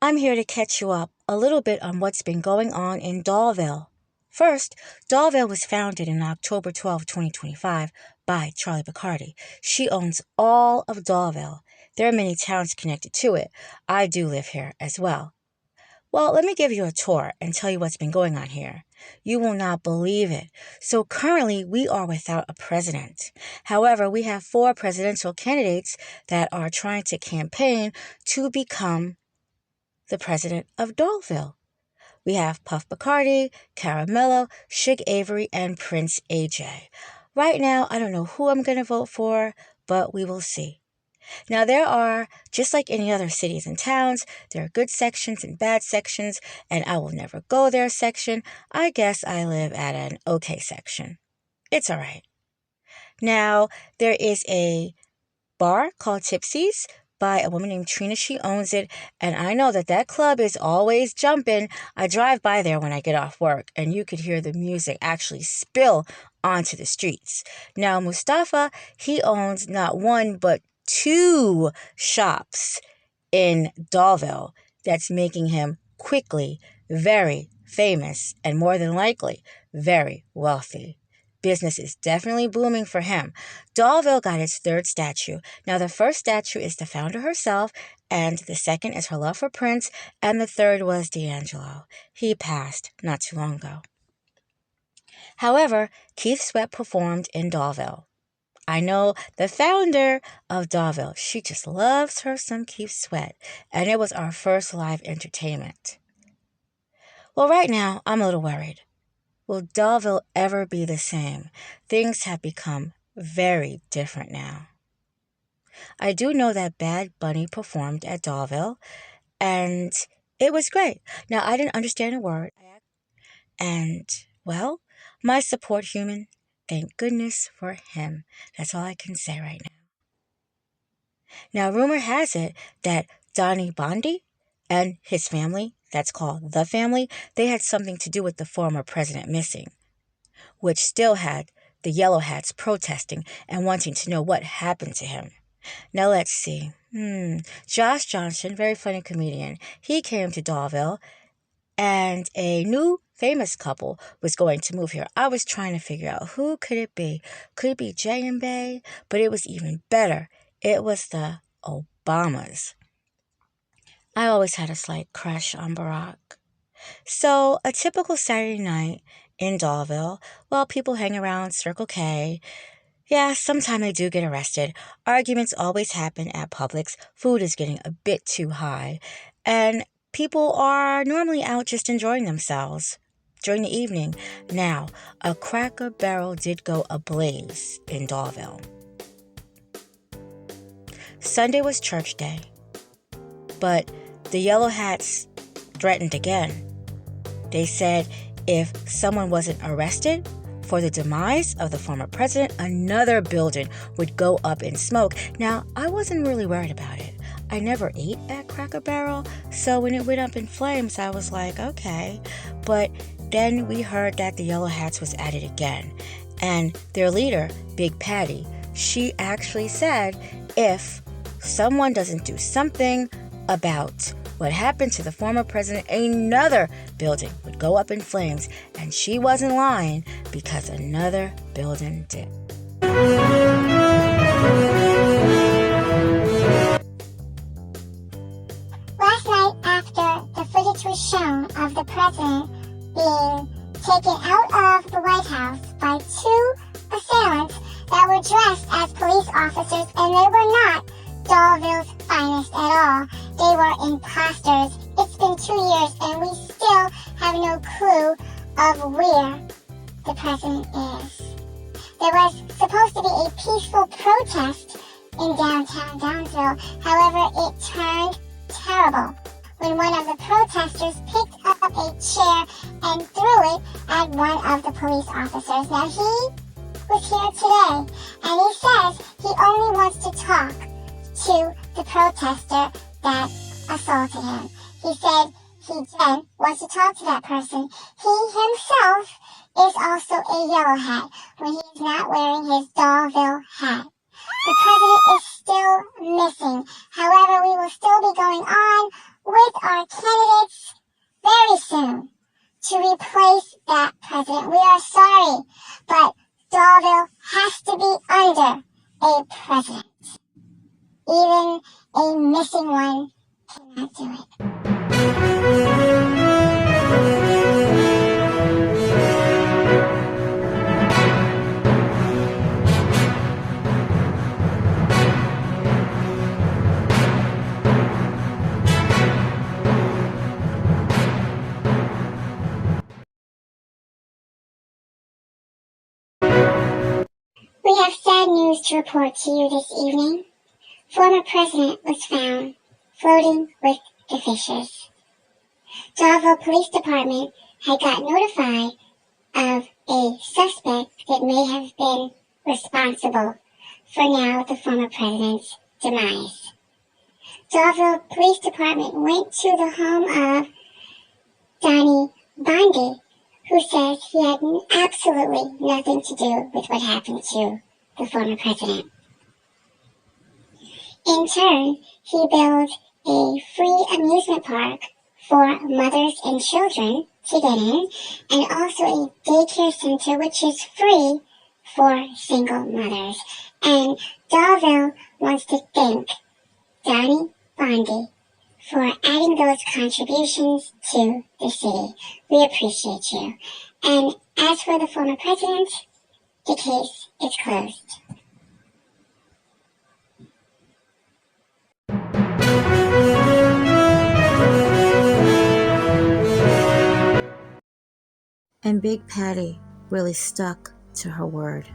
I'm here to catch you up a little bit on what's been going on in Dollvill. First, Dollvill was founded in October 12, 2025 by Charlie Bacardi. She owns all of Dollvill. There are many towns connected to it. I do live here as well. Well, let me give you a tour and tell you what's been going on here. You will not believe it. So currently, we are without a president. However, we have 4 presidential candidates that are trying to campaign to become the president of Dollvill. We have Puff Bacardi, Caramello, Suge Avery, and Prince AJ. Right now, I don't know who I'm going to vote for, but we will see. Now, there are, just like any other cities and towns, there are good sections and bad sections, and I will never go there section. I guess I live at an okay section. It's all right. Now, there is a bar called Tipsy's by a woman named Trina. She owns it, and I know that club is always jumping. I drive by there when I get off work, and you could hear the music actually spill onto the streets. Now, Mustafa, he owns not 1 but 2 shops in Dollvill. That's making him quickly very famous and more than likely very wealthy. Business is definitely booming for him. Dollvill got its 3rd statue. Now, the first statue is the founder herself, and the second is her love for Prince, and the 3rd was D'Angelo. He passed not too long ago. However, Keith Sweat performed in Dollvill. I know the founder of Dollvill. She just loves her some Keith Sweat, and it was our first live entertainment. Well, right now, I'm a little worried. Will Dollvill ever be the same? Things have become very different now. I do know that Bad Bunny performed at Dollvill, and it was great. Now, I didn't understand a word, and, well, my support human, thank goodness for him. That's all I can say right now. Now, rumor has it that Donnie Bondi and his family, that's called The Family, they had something to do with the former president missing, which still had the Yellow Hats protesting and wanting to know what happened to him. Now, let's see. Josh Johnson, very funny comedian, he came to Dollvill, and a new famous couple was going to move here. I was trying to figure out who could it be. Could it be Jay and Bay? But it was even better. It was the Obamas. I always had a slight crush on Barack. So, a typical Saturday night in Dollvill, well, people hang around Circle K. Yeah, sometimes they do get arrested. Arguments always happen at Publix. Food is getting a bit too high. And people are normally out just enjoying themselves during the evening. Now, a Cracker Barrel did go ablaze in Dollvill. Sunday was church day, but the Yellow Hats threatened again. They said if someone wasn't arrested for the demise of the former president, another building would go up in smoke. Now, I wasn't really worried about it. I never ate at Cracker Barrel, so when it went up in flames, I was like, okay. But then we heard that the Yellow Hats was at it again. And their leader, Big Patty, she actually said if someone doesn't do something about what happened to the former president, another building would go up in flames. And she wasn't lying because another building did. Last night, after the footage was shown of the president being taken out of the White House by 2 assailants that were dressed as police officers, and they were not Dollville's finest at all. They were imposters. It's been 2 years, and we still have no clue of where the president is. There was supposed to be a peaceful protest in downtown Dollvill. However, it turned terrible when one of the protesters picked up a chair and threw it at one of the police officers. Now, he was here today, and he says he only wants to talk to the protester that assaulted him. He said he then wants to talk to that person. He himself is also a yellow hat when he is not wearing his Dollvill hat. The president is still missing. However, we will still be going on with our candidates very soon to replace that president. We are sorry, but Dollvill has to be under a president. Even a missing one cannot do it. We have sad news to report to you this evening. Former president was found floating with the fishes. Dollvill Police Department had got notified of a suspect that may have been responsible for now the former president's demise. Dollvill Police Department went to the home of Donnie Bondi, who says he had absolutely nothing to do with what happened to the former president. In turn, he built a free amusement park for mothers and children to get in, and also a daycare center which is free for single mothers. And Dollvill wants to thank Donnie Bondi for adding those contributions to the city. We appreciate you. And as for the former president, the case is closed. And Big Patty really stuck to her word.